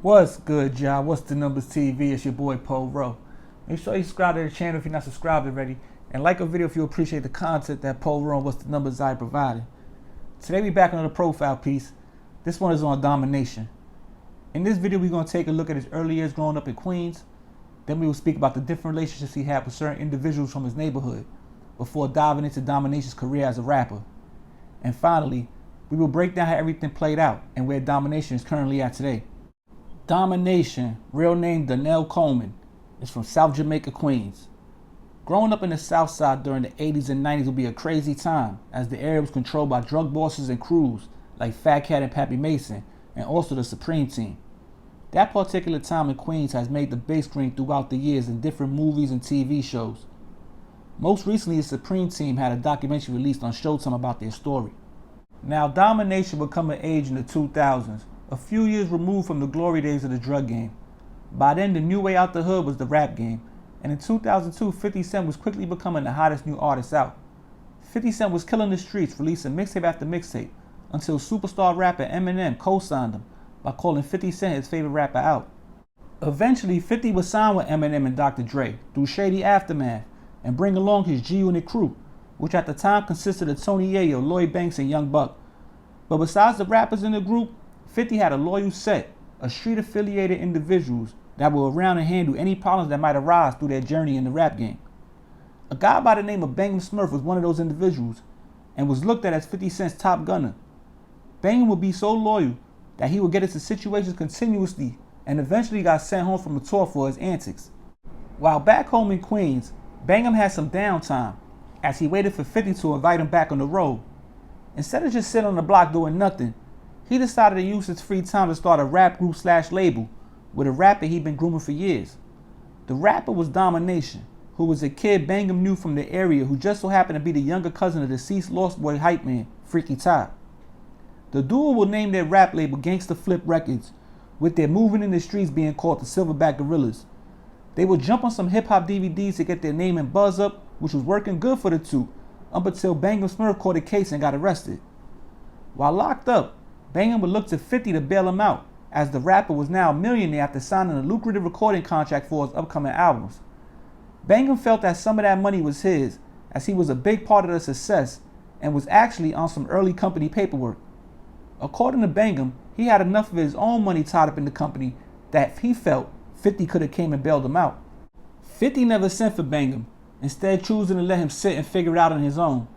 What's good, y'all? What's the numbers TV? It's your boy Poe Rowe. Make sure you subscribe to the channel if you're not subscribed already, and like a video if you appreciate the content that Poe Rowe and What's the Numbers I provided. Today we back on the profile piece. This one is on Domination. In this video we're going to take a look at his early years growing up in Queens. Then we will speak about the different relationships he had with certain individuals from his neighborhood before diving into Domination's career as a rapper. And finally, we will break down how everything played out and where Domination is currently at today. Domination, real name Donnell Coleman, is from South Jamaica, Queens. Growing up in the South Side during the 80s and 90s would be a crazy time, as the area was controlled by drug bosses and crews like Fat Cat and Pappy Mason, and also the Supreme Team. That particular time in Queens has made the big screen throughout the years in different movies and TV shows. Most recently, the Supreme Team had a documentary released on Showtime about their story. Now, Domination would come of age in the 2000s, a few years removed from the glory days of the drug game. By then, the new way out the hood was the rap game, and in 2002, 50 Cent was quickly becoming the hottest new artist out. 50 Cent was killing the streets, releasing mixtape after mixtape, until superstar rapper Eminem co-signed him by calling 50 Cent his favorite rapper out. Eventually, 50 was signed with Eminem and Dr. Dre through Shady Aftermath and bring along his G-Unit crew, which at the time consisted of Tony Yayo, Lloyd Banks, and Young Buck. But besides the rappers in the group, 50 had a loyal set of street-affiliated individuals that were around and handle any problems that might arise through their journey in the rap game. A guy by the name of Bangum Smurf was one of those individuals and was looked at as 50 Cent's top gunner. Bangum would be so loyal that he would get into situations continuously and eventually got sent home from a tour for his antics. While back home in Queens, Bangum had some downtime as he waited for 50 to invite him back on the road. Instead of just sitting on the block doing nothing, he decided to use his free time to start a rap group / label with a rapper he'd been grooming for years. The rapper was Domination, who was a kid Bangum knew from the area who just so happened to be the younger cousin of deceased Lost Boy hype man, Freaky Ty. The duo will name their rap label Gangsta Flip Records, with their moving in the streets being called the Silverback Gorillas. They would jump on some hip-hop DVDs to get their name and buzz up, which was working good for the two, up until Bangum Smurf caught a case and got arrested. While locked up, Bangum would look to 50 to bail him out, as the rapper was now a millionaire after signing a lucrative recording contract for his upcoming albums. Bangum felt that some of that money was his, as he was a big part of the success and was actually on some early company paperwork. According to Bangum, he had enough of his own money tied up in the company that he felt 50 could have came and bailed him out. 50 never sent for Bangum, instead choosing to let him sit and figure it out on his own.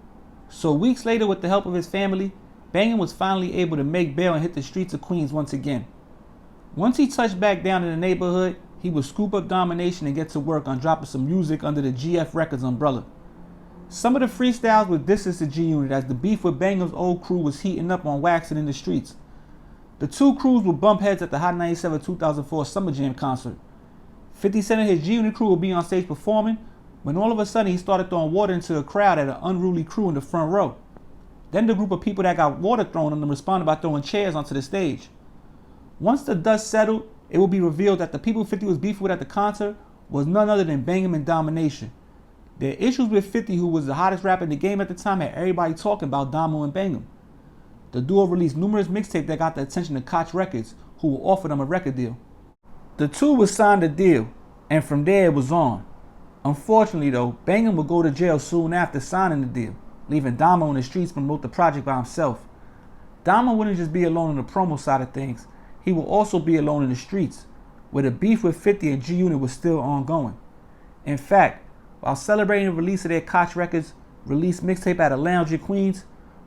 So weeks later, with the help of his family, Bangum was finally able to make bail and hit the streets of Queens once again. Once he touched back down in the neighborhood, he would scoop up Domination and get to work on dropping some music under the GF Records umbrella. Some of the freestyles were disses to G-Unit, as the beef with Bangum's old crew was heating up on waxing in the streets. The two crews would bump heads at the Hot 97 2004 Summer Jam concert. 50 Cent and his G-Unit crew would be on stage performing, when all of a sudden he started throwing water into a crowd at an unruly crew in the front row. Then the group of people that got water thrown on them responded by throwing chairs onto the stage. Once the dust settled, it would be revealed that the people 50 was beefing with at the concert was none other than Bangum and Domination. Their issues with 50, who was the hottest rapper in the game at the time, had everybody talking about Domo and Bangum. The duo released numerous mixtapes that got the attention of Koch Records, who would offer them a record deal. The two would sign the deal, and from there it was on. Unfortunately though, Bangum would go to jail soon after signing the deal, leaving Damo in the streets to promote the project by himself. Damo wouldn't just be alone on the promo side of things, he would also be alone in the streets, where the beef with 50 and G-Unit was still ongoing. In fact, while celebrating the release of their Koch Records released mixtape at a lounge in Queens,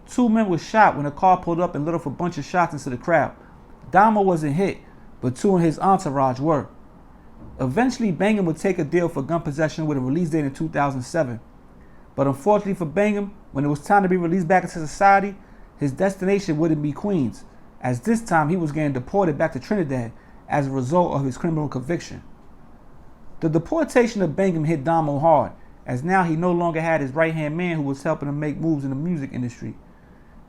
two men were shot when a car pulled up and lit off a bunch of shots into the crowd. Damo wasn't hit, but two in his entourage were. Eventually, Bangum would take a deal for gun possession with a release date in 2007. But unfortunately for Bangum, when it was time to be released back into society, his destination wouldn't be Queens, as this time he was getting deported back to Trinidad as a result of his criminal conviction. The deportation of Bangum hit Damo hard, as now he no longer had his right-hand man who was helping him make moves in the music industry.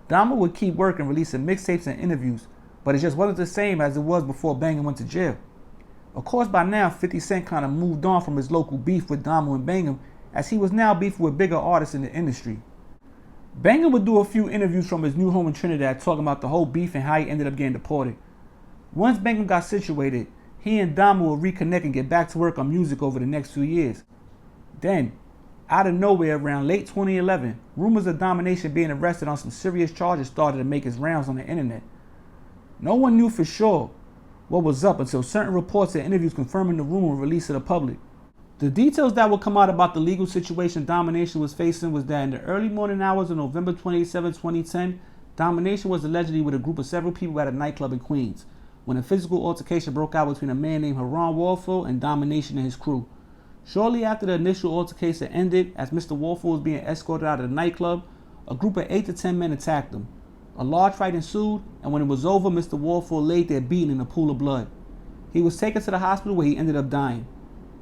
Damo would keep working, releasing mixtapes and interviews, but it just wasn't the same as it was before Bangum went to jail. Of course, by now, 50 Cent kind of moved on from his local beef with Damo and Bangum, as he was now beefing with bigger artists in the industry. Bangum would do a few interviews from his new home in Trinidad talking about the whole beef and how he ended up getting deported. Once Bangham got situated, he and Dama would reconnect and get back to work on music over the next few years. Then, out of nowhere, around late 2011, rumors of Domination being arrested on some serious charges started to make its rounds on the internet. No one knew for sure what was up until certain reports and interviews confirming the rumor were released to the public. The details that would come out about the legal situation Domination was facing was that in the early morning hours of November 27, 2010, Domination was allegedly with a group of several people at a nightclub in Queens when a physical altercation broke out between a man named Haran Warfel and Domination and his crew. Shortly after the initial altercation ended, as Mr. Warfel was being escorted out of the nightclub, a group of 8 to 10 men attacked him. A large fight ensued, and when it was over, Mr. Warfel laid there beaten in a pool of blood. He was taken to the hospital where he ended up dying.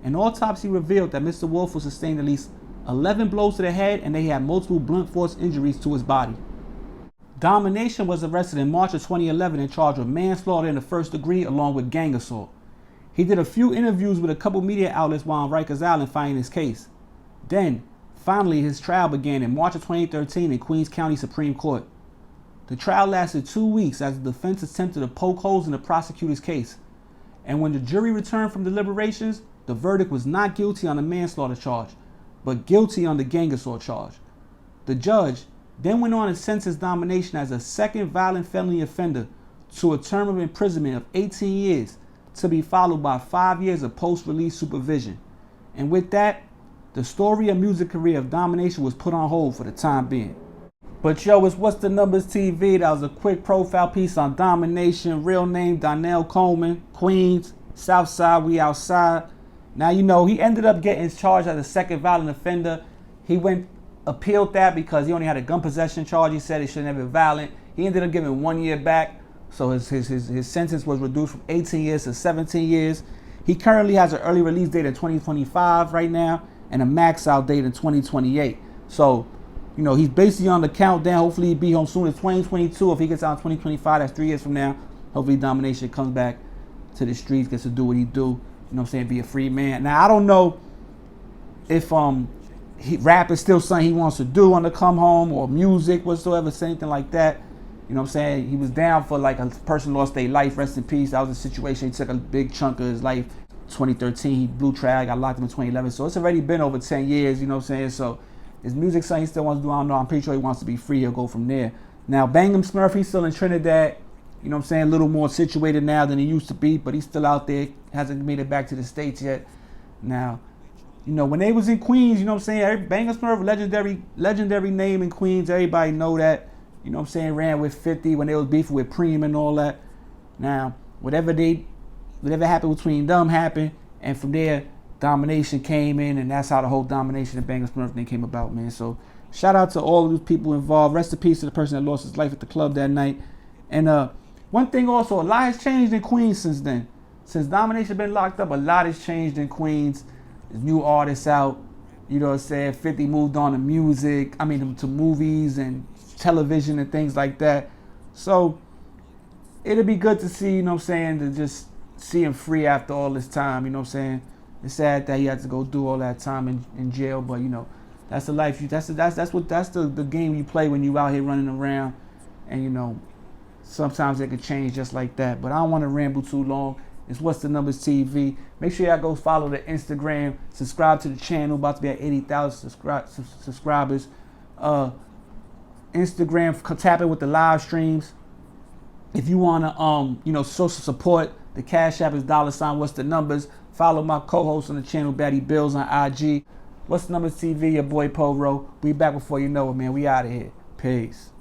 An autopsy revealed that Mr. Warfel sustained at least 11 blows to the head and that he had multiple blunt force injuries to his body. Domination was arrested in March of 2011 and charged with manslaughter in the first degree along with gang assault. He did a few interviews with a couple media outlets while on Rikers Island fighting his case. Then, finally, his trial began in March of 2013 in Queens County Supreme Court. The trial lasted 2 weeks as the defense attempted to poke holes in the prosecutor's case. And when the jury returned from deliberations, the verdict was not guilty on the manslaughter charge, but guilty on the gang assault charge. The judge then went on to sentence Domination as a second violent felony offender to a term of imprisonment of 18 years, to be followed by 5 years of post-release supervision. And with that, the story and music career of Domination was put on hold for the time being. But yo, it's What's the Numbers TV. That was a quick profile piece on Domination. Real name, Donnell Coleman, Queens, Southside, we outside. Now, you know, he ended up getting charged as a second violent offender. He appealed that because he only had a gun possession charge. He said he shouldn't have been violent. He ended up giving 1 year back. So his sentence was reduced from 18 years to 17 years. He currently has an early release date in 2025 right now and a max out date in 2028. So, you know, he's basically on the countdown. Hopefully he'll be home soon in 2022. If he gets out in 2025, that's 3 years from now. Hopefully Domination comes back to the streets, gets to do what he do. You know what I'm saying? Be a free man. Now, I don't know if rap is still something he wants to do on the come home or music whatsoever, anything like that. You know what I'm saying? He was down for like a person lost their life, rest in peace. That was a situation. He took a big chunk of his life. 2013, he blew track, got locked up in 2011. So it's already been over 10 years, you know what I'm saying? So his music something he still wants to do, I don't know. I'm pretty sure he wants to be free. He'll go from there. Now, Bangham Smurf, he's still in Trinidad. You know what I'm saying? A little more situated now than he used to be, but he's still out there. Hasn't made it back to the States yet. Now, you know, when they was in Queens, you know what I'm saying? Bangham Smurf, legendary name in Queens. Everybody know that. You know what I'm saying? Ran with 50 when they was beefing with Preem and all that. Now, whatever happened between them happened. And from there, Domination came in. And that's how the whole Domination and Bangham Smurf thing came about, man. So, shout out to all of those people involved. Rest in peace to the person that lost his life at the club that night. And one thing also, a lot has changed in Queens since then. Since Domination been locked up, a lot has changed in Queens. There's new artists out. You know what I'm saying? 50 moved on to music. To movies and television and things like that. So it'll be good to see, you know what I'm saying, to just see him free after all this time, you know what I'm saying? It's sad that he had to go do all that time in jail, but you know, that's the life that's the game you play when you out here running around. And you know, sometimes it can change just like that. But I don't want to ramble too long. It's What's the Numbers TV. Make sure y'all go follow the Instagram, subscribe to the channel, about to be at 80,000 subscribers. Instagram, tap in with the live streams. If you wanna social support, the Cash App is $ What's the Numbers. Follow my co-host on the channel, Batty Bills, on IG. What's the Numbers TV, your boy Poro. We back before you know it, man. We out of here. Peace.